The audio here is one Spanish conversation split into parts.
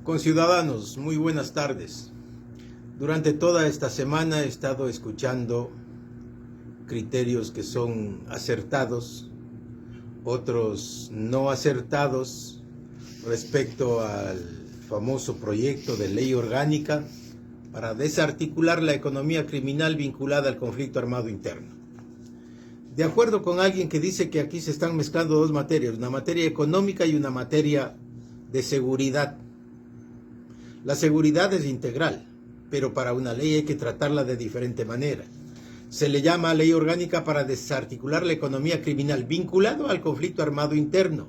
Conciudadanos, muy buenas tardes. Durante toda esta semana he estado escuchando criterios que son acertados, otros no acertados respecto al famoso proyecto de ley orgánica para desarticular la economía criminal vinculada al conflicto armado interno. De acuerdo con alguien que dice que aquí se están mezclando dos materias, una materia económica y una materia de seguridad. La seguridad es integral, pero para una ley hay que tratarla de diferente manera. Se le llama ley orgánica para desarticular la economía criminal vinculado al conflicto armado interno.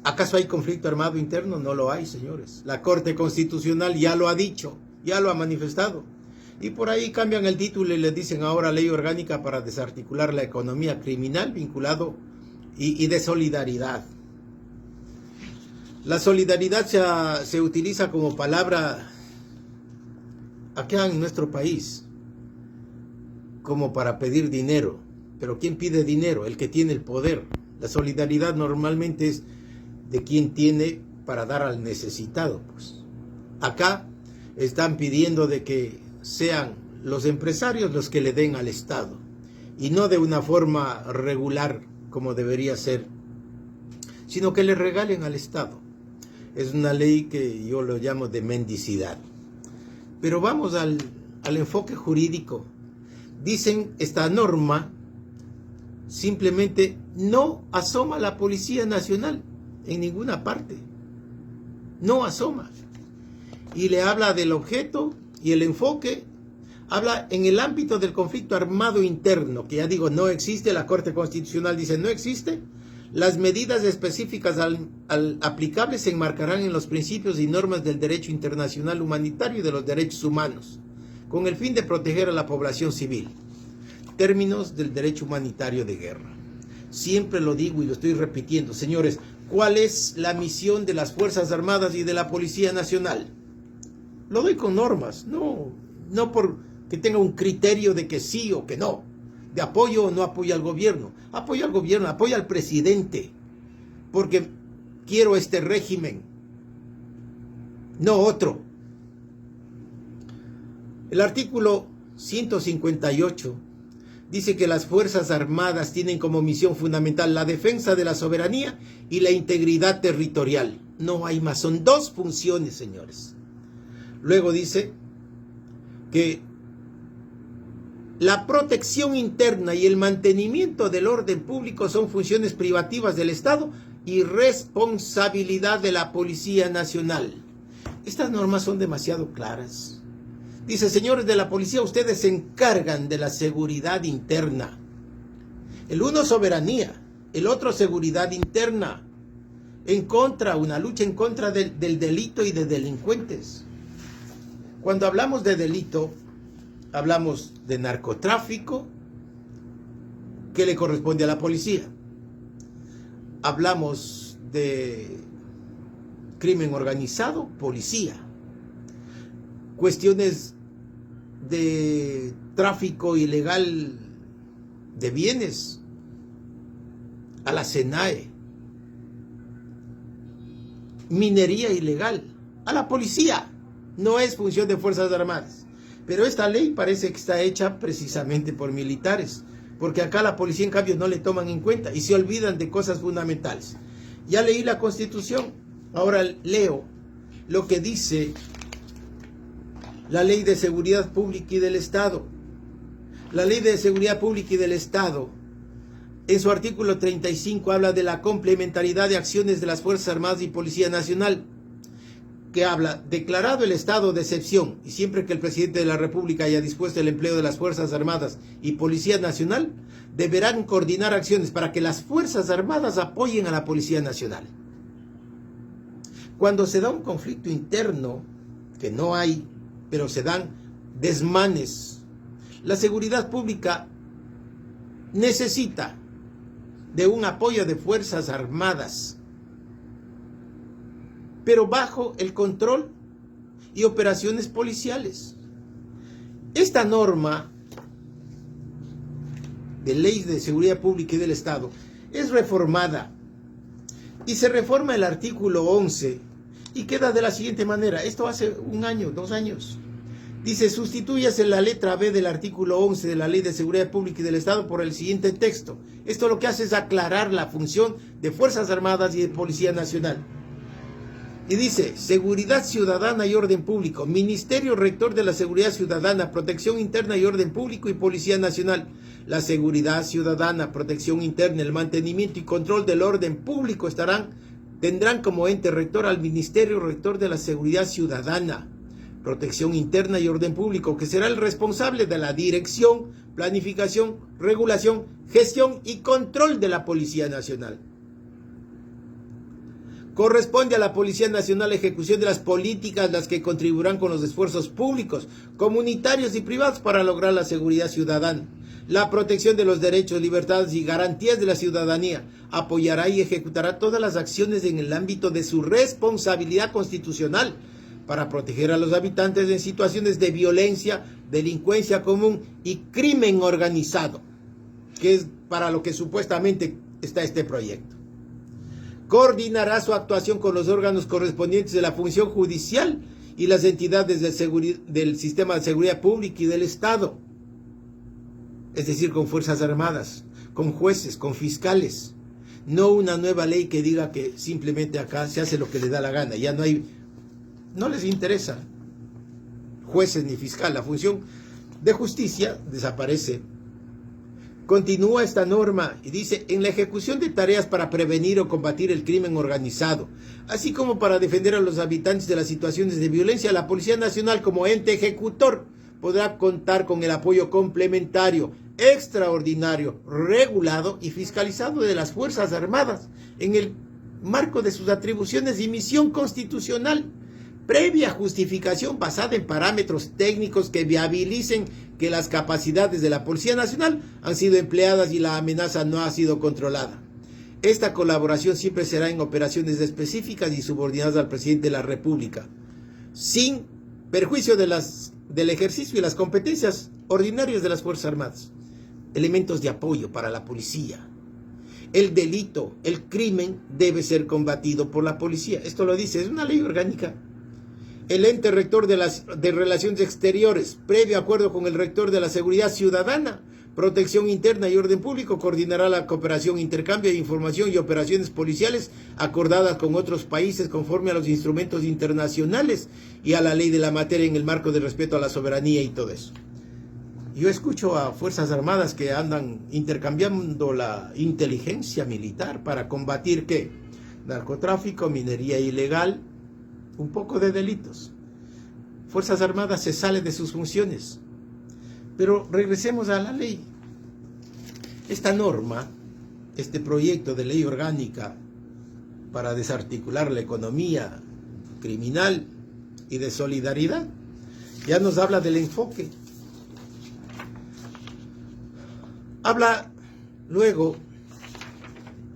¿Acaso hay conflicto armado interno? No lo hay, señores. La Corte Constitucional ya lo ha dicho, ya lo ha manifestado. Y por ahí cambian el título y le dicen ahora ley orgánica para desarticular la economía criminal vinculado y de solidaridad. La solidaridad se utiliza como palabra acá en nuestro país como para pedir dinero. Pero ¿quién pide dinero? El que tiene el poder. La solidaridad normalmente es de quien tiene para dar al necesitado. Pues acá están pidiendo de que sean los empresarios los que le den al Estado y no de una forma regular como debería ser, sino que le regalen al Estado. Es una ley que yo lo llamo de mendicidad. Pero vamos al enfoque jurídico. Dicen, esta norma simplemente no asoma la Policía Nacional en ninguna parte. No asoma. Y le habla del objeto y el enfoque. Habla en el ámbito del conflicto armado interno, que ya digo, no existe. La Corte Constitucional dice, no existe. Las medidas específicas aplicables se enmarcarán en los principios y normas del derecho internacional humanitario y de los derechos humanos, con el fin de proteger a la población civil. Términos del derecho humanitario de guerra. Siempre lo digo y lo estoy repitiendo, señores, ¿cuál es la misión de las Fuerzas Armadas y de la Policía Nacional? Lo doy con normas, no porque tenga un criterio de que sí o que no, de apoyo o no apoyo al gobierno. Apoyo al gobierno, apoyo al presidente, porque quiero este régimen, no otro. El artículo 158 dice que las Fuerzas Armadas tienen como misión fundamental la defensa de la soberanía y la integridad territorial. No hay más, son dos funciones, señores. Luego dice que la protección interna y el mantenimiento del orden público son funciones privativas del Estado y responsabilidad de la Policía Nacional. Estas normas son demasiado claras. Dice, señores de la policía, ustedes se encargan de la seguridad interna. El uno soberanía, el otro seguridad interna. Una lucha en contra del delito y de delincuentes. Cuando hablamos de delito, hablamos de narcotráfico, que le corresponde a la policía. Hablamos de crimen organizado, policía. Cuestiones de tráfico ilegal de bienes, a la SENAE. Minería ilegal, a la policía. No es función de Fuerzas Armadas. Pero esta ley parece que está hecha precisamente por militares, porque acá la policía en cambio no le toman en cuenta y se olvidan de cosas fundamentales. Ya leí la Constitución, ahora leo lo que dice la Ley de Seguridad Pública y del Estado. La Ley de Seguridad Pública y del Estado, en su artículo 35, habla de la complementariedad de acciones de las Fuerzas Armadas y Policía Nacional, que habla, declarado el estado de excepción y siempre que el presidente de la República haya dispuesto el empleo de las Fuerzas Armadas y Policía Nacional, deberán coordinar acciones para que las Fuerzas Armadas apoyen a la Policía Nacional. Cuando se da un conflicto interno, que no hay, pero se dan desmanes, la seguridad pública necesita de un apoyo de Fuerzas Armadas, pero bajo el control y operaciones policiales. Esta norma de ley de seguridad pública y del Estado es reformada Y se reforma el artículo 11 y queda de la siguiente manera. Esto hace 1 año, 2 años. Dice, sustitúyase la letra B del artículo 11 de la Ley de Seguridad Pública y del Estado por el siguiente texto. Esto lo que hace es aclarar la función de Fuerzas Armadas y de Policía Nacional. Y dice, seguridad ciudadana y orden público, Ministerio Rector de la Seguridad Ciudadana, Protección Interna y Orden Público y Policía Nacional. La seguridad ciudadana, protección interna, el mantenimiento y control del orden público tendrán como ente rector al Ministerio Rector de la Seguridad Ciudadana, Protección Interna y Orden Público, que será el responsable de la dirección, planificación, regulación, gestión y control de la Policía Nacional. Corresponde a la Policía Nacional la ejecución de las políticas, las que contribuirán con los esfuerzos públicos, comunitarios y privados para lograr la seguridad ciudadana, la protección de los derechos, libertades y garantías de la ciudadanía. Apoyará y ejecutará todas las acciones en el ámbito de su responsabilidad constitucional para proteger a los habitantes en situaciones de violencia, delincuencia común y crimen organizado, que es para lo que supuestamente está este proyecto. Coordinará su actuación con los órganos correspondientes de la función judicial y las entidades del sistema de seguridad pública y del Estado, es decir, con Fuerzas Armadas, con jueces, con fiscales. No una nueva ley que diga que simplemente acá se hace lo que le da la gana, ya no les interesa jueces ni fiscal, la función de justicia desaparece. Continúa esta norma y dice, en la ejecución de tareas para prevenir o combatir el crimen organizado, así como para defender a los habitantes de las situaciones de violencia, la Policía Nacional como ente ejecutor podrá contar con el apoyo complementario, extraordinario, regulado y fiscalizado de las Fuerzas Armadas en el marco de sus atribuciones y misión constitucional, previa justificación basada en parámetros técnicos que viabilicen que las capacidades de la Policía Nacional han sido empleadas y la amenaza no ha sido controlada. Esta colaboración siempre será en operaciones específicas y subordinadas al presidente de la República, sin perjuicio del ejercicio y las competencias ordinarias de las Fuerzas Armadas. Elementos de apoyo para la policía. El delito, el crimen debe ser combatido por la policía. Esto lo dice, es una ley orgánica. El ente rector de Relaciones Exteriores, previo acuerdo con el rector de la Seguridad Ciudadana, Protección Interna y Orden Público, coordinará la cooperación, intercambio de información y operaciones policiales acordadas con otros países conforme a los instrumentos internacionales y a la ley de la materia en el marco del respeto a la soberanía y todo eso. Yo escucho a Fuerzas Armadas que andan intercambiando la inteligencia militar para combatir, ¿qué? Narcotráfico, minería ilegal, un poco de delitos. Fuerzas Armadas se sale de sus funciones. Pero regresemos a la ley. Esta norma, este proyecto de ley orgánica para desarticular la economía criminal y de solidaridad, ya nos habla del enfoque. Habla luego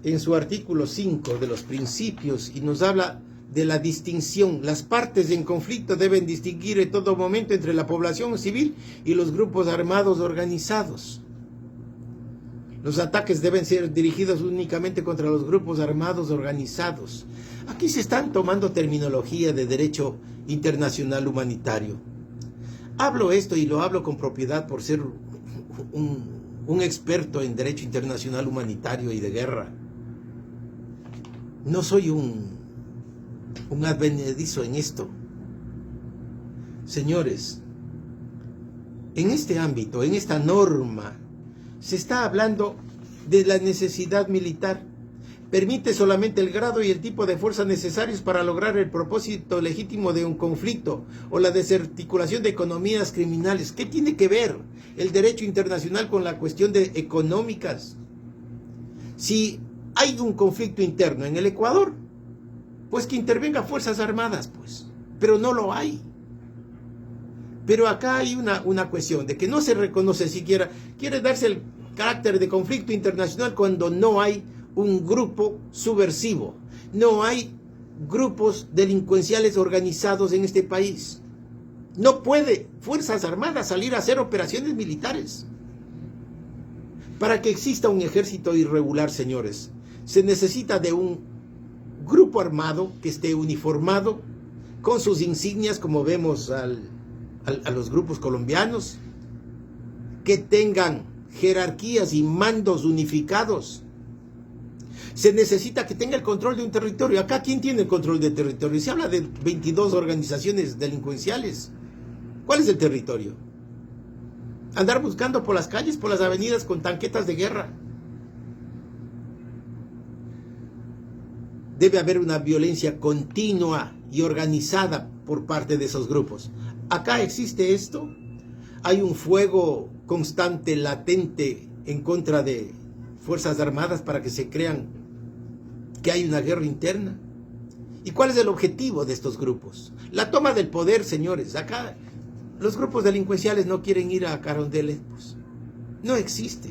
en su artículo 5 de los principios y nos habla de la distinción. Las partes en conflicto deben distinguir en todo momento entre la población civil y los grupos armados organizados. Los ataques deben ser dirigidos únicamente contra los grupos armados organizados. Aquí se están tomando terminología de derecho internacional humanitario. Hablo esto y lo hablo con propiedad por ser un experto en derecho internacional humanitario y de guerra. No soy un advenedizo en esto. Señores, en este ámbito, en esta norma, se está hablando de la necesidad militar. Permite solamente el grado y el tipo de fuerza necesarios para lograr el propósito legítimo de un conflicto o la desarticulación de economías criminales. ¿Qué tiene que ver el derecho internacional con la cuestión de económicas? Si hay un conflicto interno en el Ecuador, pues que intervenga Fuerzas Armadas, pues, pero no lo hay. Pero acá hay una cuestión de que no se reconoce siquiera, quiere darse el carácter de conflicto internacional cuando no hay un grupo subversivo, no hay grupos delincuenciales organizados en este país. No puede Fuerzas Armadas salir a hacer operaciones militares. Para que exista un ejército irregular, señores, se necesita de un grupo armado que esté uniformado, con sus insignias, como vemos a los grupos colombianos, que tengan jerarquías y mandos unificados. Se necesita que tenga el control de un territorio. Acá, ¿quién tiene el control del territorio? Se habla de 22 organizaciones delincuenciales. ¿Cuál es el territorio? Andar buscando por las calles, por las avenidas con tanquetas de guerra. Debe haber una violencia continua y organizada por parte de esos grupos. Acá existe esto. Hay un fuego constante, latente, en contra de Fuerzas Armadas para que se crean que hay una guerra interna. ¿Y cuál es el objetivo de estos grupos? La toma del poder, señores. Acá los grupos delincuenciales no quieren ir a Carondelet, pues. No existe.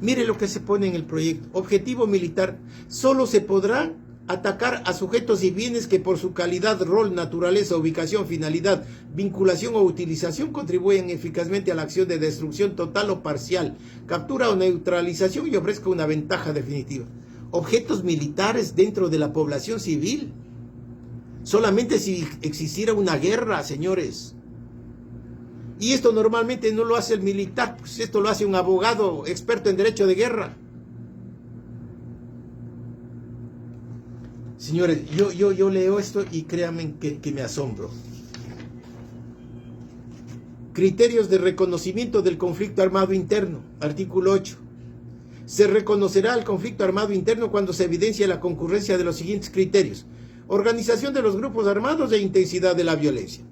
Mire lo que se pone en el proyecto. Objetivo militar. Solo se podrá atacar a sujetos y bienes que por su calidad, rol, naturaleza, ubicación, finalidad, vinculación o utilización contribuyan eficazmente a la acción de destrucción total o parcial, captura o neutralización y ofrezca una ventaja definitiva. Objetos militares dentro de la población civil. Solamente si existiera una guerra, señores. Y esto normalmente no lo hace el militar, pues esto lo hace un abogado experto en derecho de guerra. Señores, yo leo esto y créanme que me asombro. Criterios de reconocimiento del conflicto armado interno. Artículo 8. Se reconocerá el conflicto armado interno cuando se evidencie la concurrencia de los siguientes criterios. Organización de los grupos armados e intensidad de la violencia.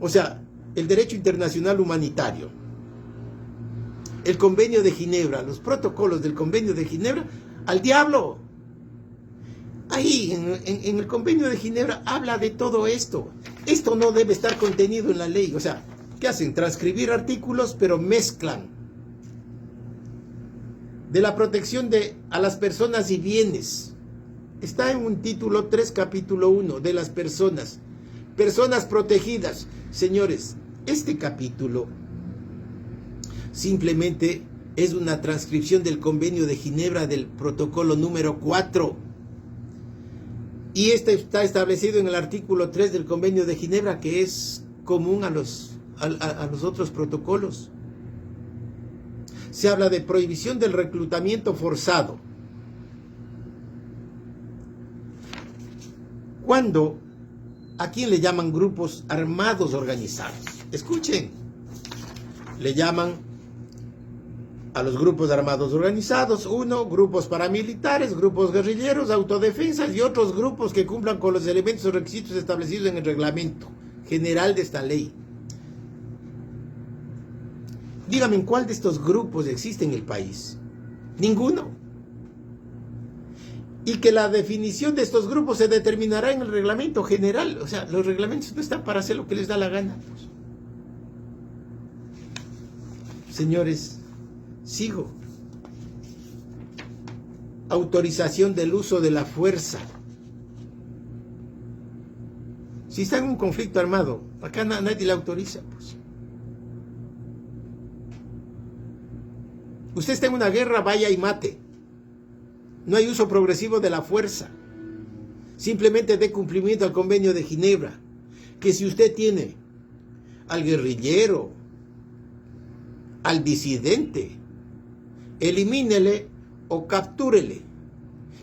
O sea, el derecho internacional humanitario, el Convenio de Ginebra, los protocolos del Convenio de Ginebra, al diablo. Ahí, en el Convenio de Ginebra, habla de todo esto. Esto no debe estar contenido en la ley. O sea, ¿qué hacen? Transcribir artículos, pero mezclan. De la protección a las personas y bienes. Está en un título 3, capítulo 1, de las personas. Personas protegidas. Señores, este capítulo simplemente es una transcripción del Convenio de Ginebra del protocolo número 4. Y este está establecido en el artículo 3 del Convenio de Ginebra, que es común a los otros protocolos. Se habla de prohibición del reclutamiento forzado. Cuando, ¿a quién le llaman grupos armados organizados? Escuchen, le llaman a los grupos armados organizados, grupos paramilitares, grupos guerrilleros, autodefensas y otros grupos que cumplan con los elementos o requisitos establecidos en el reglamento general de esta ley. Dígame, ¿en cuál de estos grupos existe en el país? Ninguno. Y que la definición de estos grupos se determinará en el reglamento general. O sea, los reglamentos no están para hacer lo que les da la gana. Señores, sigo. Autorización del uso de la fuerza. Si está en un conflicto armado, acá nadie la autoriza, pues. Usted está en una guerra, vaya y mate. No hay uso progresivo de la fuerza. Simplemente dé cumplimiento al Convenio de Ginebra. Que si usted tiene al guerrillero, al disidente, elimínele o captúrele.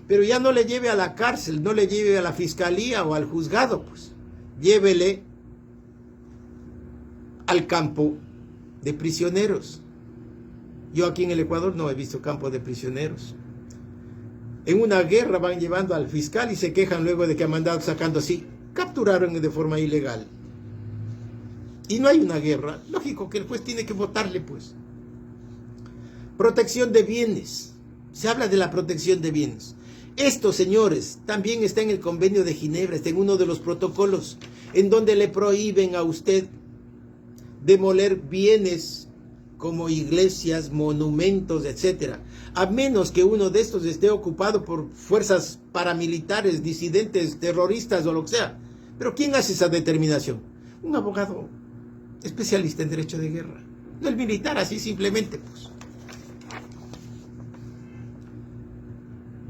Pero ya no le lleve a la cárcel, no le lleve a la fiscalía o al juzgado, pues. Llévele al campo de prisioneros. Yo aquí en el Ecuador no he visto campo de prisioneros. En una guerra van llevando al fiscal y se quejan luego de que han mandado sacando así. Capturaron de forma ilegal. Y no hay una guerra. Lógico que el juez tiene que votarle, pues. Protección de bienes. Se habla de la protección de bienes. Esto, señores, también está en el Convenio de Ginebra, está en uno de los protocolos, en donde le prohíben a usted demoler bienes como iglesias, monumentos, etcétera, a menos que uno de estos esté ocupado por fuerzas paramilitares, disidentes, terroristas o lo que sea. Pero ¿quién hace esa determinación? Un abogado especialista en derecho de guerra, no el militar, así simplemente, pues.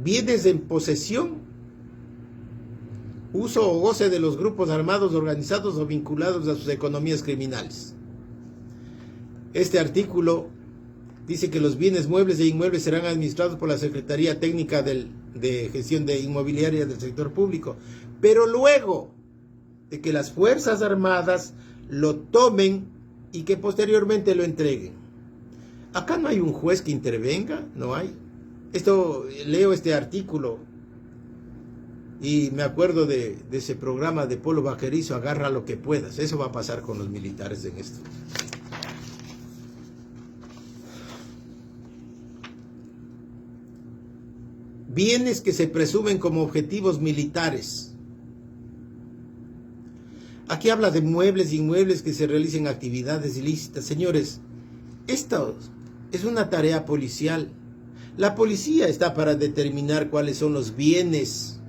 bienes en posesión, uso o goce de los grupos armados organizados o vinculados a sus economías criminales. Este artículo dice que los bienes muebles e inmuebles serán administrados por la Secretaría Técnica de Gestión de Inmobiliaria del Sector Público, pero luego de que las Fuerzas Armadas lo tomen y que posteriormente lo entreguen. Acá no hay un juez que intervenga, no hay. Leo este artículo y me acuerdo de ese programa de Polo Vaquerizo, agarra lo que puedas. Eso va a pasar con los militares en esto. Bienes que se presumen como objetivos militares. Aquí habla de muebles e inmuebles que se realicen actividades ilícitas. Señores, esto es una tarea policial. La policía está para determinar cuáles son los bienes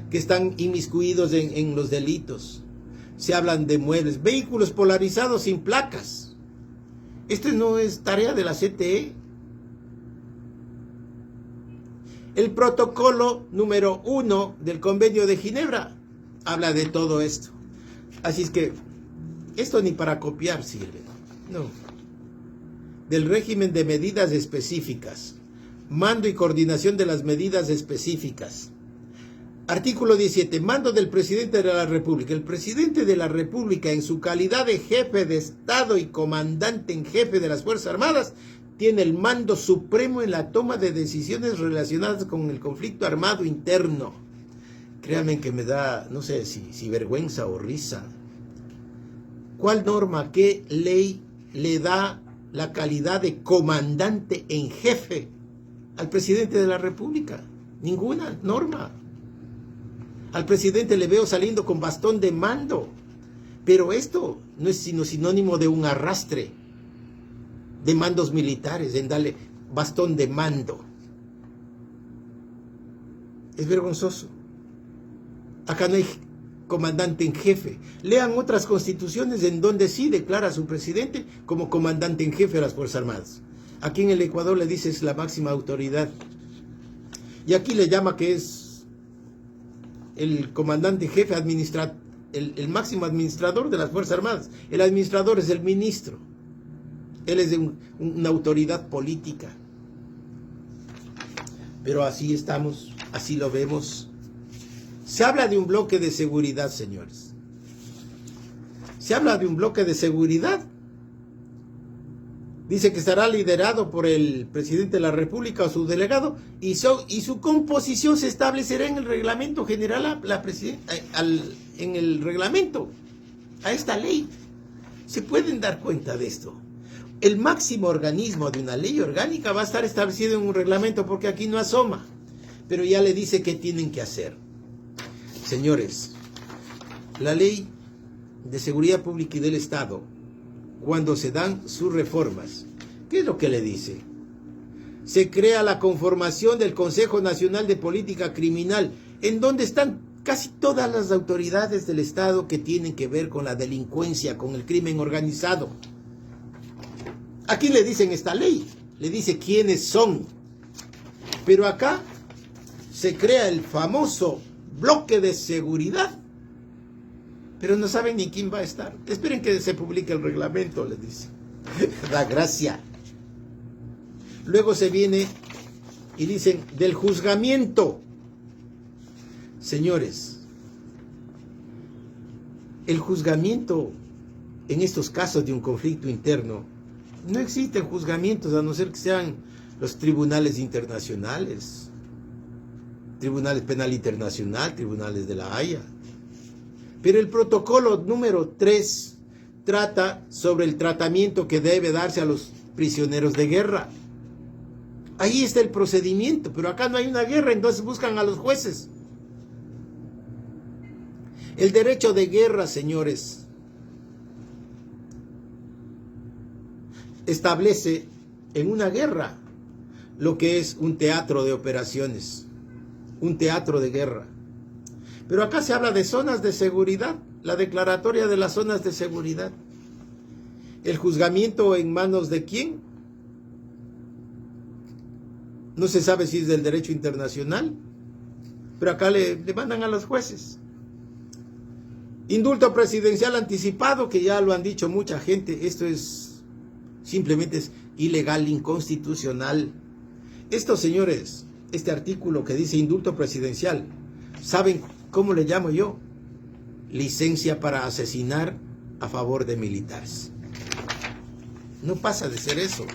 que están inmiscuidos en los delitos. Se hablan de muebles, vehículos polarizados sin placas. Esto no es tarea de la CTE. El protocolo número 1 del Convenio de Ginebra habla de todo esto. Así es que esto ni para copiar sirve. No. Del régimen de medidas específicas. Mando y coordinación de las medidas específicas. Artículo 17. Mando del presidente de la República. El presidente de la República, en su calidad de jefe de Estado y comandante en jefe de las Fuerzas Armadas, tiene el mando supremo en la toma de decisiones relacionadas con el conflicto armado interno. Créanme que me da, no sé si vergüenza o risa. ¿Cuál norma, qué ley le da la calidad de comandante en jefe al presidente de la República? Ninguna norma. Al presidente le veo saliendo con bastón de mando. Pero esto no es sino sinónimo de un arrastre de mandos militares, en darle bastón de mando. Es vergonzoso. Acá no hay comandante en jefe. Lean otras constituciones en donde sí declara a su presidente como comandante en jefe de las Fuerzas Armadas. Aquí en el Ecuador le dice es la máxima autoridad. Y aquí le llama que es el comandante en jefe, el máximo administrador de las Fuerzas Armadas. El administrador es el ministro. Él es de una autoridad política. Pero así estamos, así lo vemos. Se habla de un bloque de seguridad, señores. Se habla de un bloque de seguridad. Dice que estará liderado por el presidente de la República o su delegado y su composición se establecerá en el reglamento general, en el reglamento, a esta ley. ¿Se pueden dar cuenta de esto? El máximo organismo de una ley orgánica va a estar establecido en un reglamento porque aquí no asoma, pero ya le dice qué tienen que hacer. Señores, la ley de seguridad pública y del Estado, cuando se dan sus reformas, ¿qué es lo que le dice? Se crea la conformación del Consejo Nacional de Política Criminal, en donde están casi todas las autoridades del Estado que tienen que ver con la delincuencia, con el crimen organizado. Aquí le dicen esta ley, le dice quiénes son. Pero acá se crea el famoso bloque de seguridad, pero no saben ni quién va a estar. Esperen que se publique el reglamento, les dice. Da gracia. Luego se viene y dicen del juzgamiento. Señores, el juzgamiento en estos casos de un conflicto interno, no existen juzgamientos a no ser que sean los tribunales internacionales. Tribunales Penal Internacional, tribunales de la Haya. Pero el protocolo número 3 trata sobre el tratamiento que debe darse a los prisioneros de guerra. Ahí está el procedimiento, pero acá no hay una guerra, entonces buscan a los jueces. El derecho de guerra, señores, establece en una guerra lo que es un teatro de operaciones. Un teatro de guerra. Pero acá se habla de zonas de seguridad, la declaratoria de las zonas de seguridad. ¿El juzgamiento en manos de quién? No se sabe si es del derecho internacional, pero acá le mandan a los jueces. Indulto presidencial anticipado, que ya lo han dicho mucha gente, esto es simplemente es ilegal, inconstitucional. Estos señores, este artículo que dice indulto presidencial, ¿saben cómo le llamo yo? Licencia para asesinar a favor de militares. No pasa de ser eso,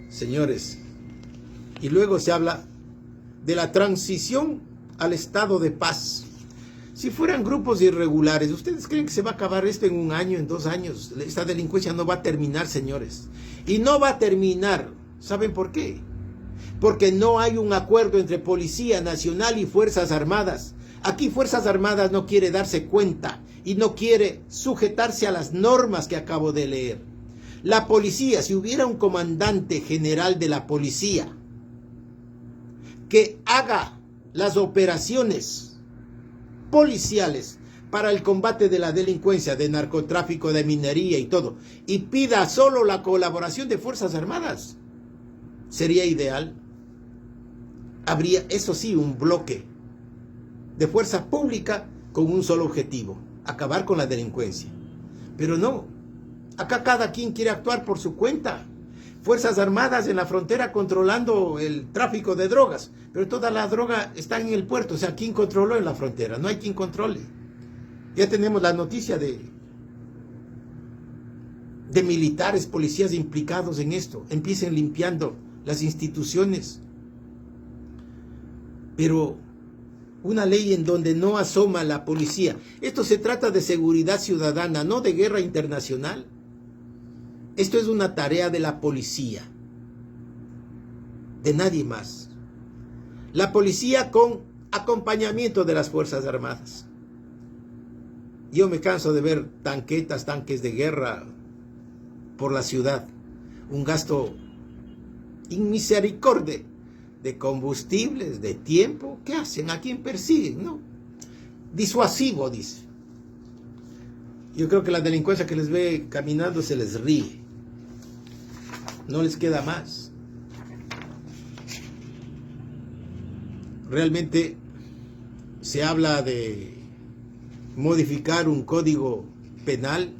señores. Y luego se habla de la transición al estado de paz. Si fueran grupos irregulares, ¿ustedes creen que se va a acabar esto en 1 año, en 2 años? Esta delincuencia no va a terminar, señores. Y no va a terminar. ¿Saben por qué? Porque no hay un acuerdo entre Policía Nacional y Fuerzas Armadas. Aquí Fuerzas Armadas no quiere darse cuenta y no quiere sujetarse a las normas que acabo de leer. La policía, si hubiera un comandante general de la policía que haga las operaciones policiales para el combate de la delincuencia, de narcotráfico, de minería y todo, y pida solo la colaboración de Fuerzas Armadas, sería ideal. Habría, eso sí, un bloque de fuerza pública con un solo objetivo: acabar con la delincuencia. Pero no, acá cada quien quiere actuar por su cuenta. Fuerzas Armadas en la frontera controlando el tráfico de drogas, pero toda la droga está en el puerto. O sea, ¿quién controló en la frontera? No hay quien controle. Ya tenemos la noticia de militares, policías implicados en esto. Empiecen limpiando las instituciones. Pero una ley en donde no asoma la policía. Esto se trata de seguridad ciudadana, no de guerra internacional. Esto es una tarea de la policía, de nadie más. La policía con acompañamiento de las Fuerzas Armadas. Yo me canso de ver tanquetas, tanques de guerra por la ciudad. Un gasto inmisericorde de combustibles, de tiempo. ¿Qué hacen? ¿A quién persiguen? ¿No? Disuasivo, dice. Yo creo que la delincuencia que les ve caminando se les ríe. No les queda más. Realmente se habla de modificar un código penal,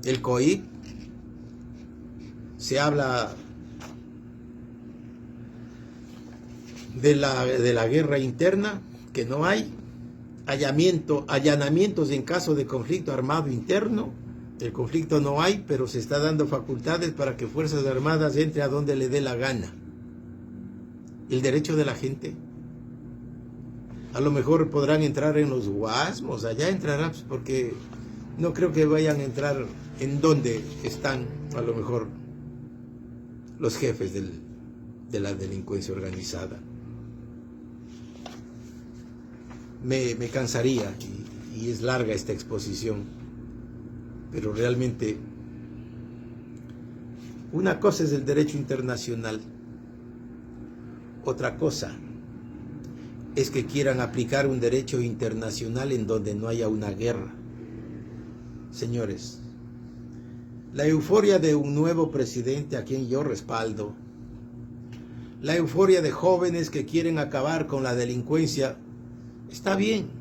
el COIP. Se habla de la guerra interna, que no hay. Allanamientos en caso de conflicto armado interno. El conflicto no hay, pero se está dando facultades para que Fuerzas Armadas entre a donde le dé la gana. El derecho de la gente. A lo mejor podrán entrar en los Guasmos, allá entrarán, porque no creo que vayan a entrar en donde están, a lo mejor, los jefes de la delincuencia organizada. Me cansaría, y es larga esta exposición. Pero realmente, una cosa es el derecho internacional, otra cosa es que quieran aplicar un derecho internacional en donde no haya una guerra. Señores, la euforia de un nuevo presidente a quien yo respaldo, la euforia de jóvenes que quieren acabar con la delincuencia, está bien.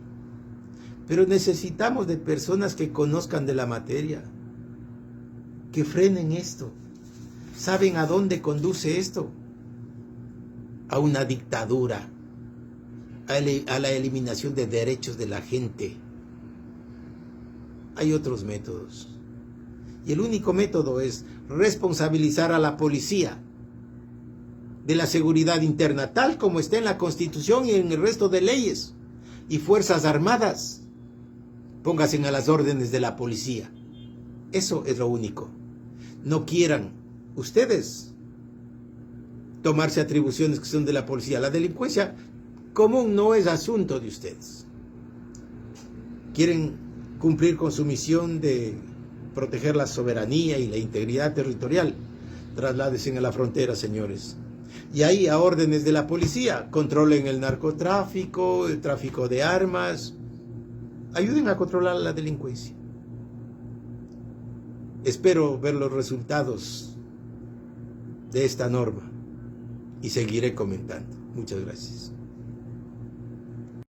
Pero necesitamos de personas que conozcan de la materia, que frenen esto. ¿Saben a dónde conduce esto? A una dictadura, a la eliminación de derechos de la gente. Hay otros métodos. Y el único método es responsabilizar a la policía de la seguridad interna, tal como está en la Constitución y en el resto de leyes. Y Fuerzas Armadas, pónganse a las órdenes de la policía. Eso es lo único. No quieran ustedes tomarse atribuciones que son de la policía. La delincuencia común no es asunto de ustedes. Quieren cumplir con su misión de proteger la soberanía y la integridad territorial. Trasládense a la frontera, señores. Y ahí, a órdenes de la policía, controlen el narcotráfico, el tráfico de armas. Ayuden a controlar la delincuencia. Espero ver los resultados de esta norma. y seguiré comentando. Muchas gracias.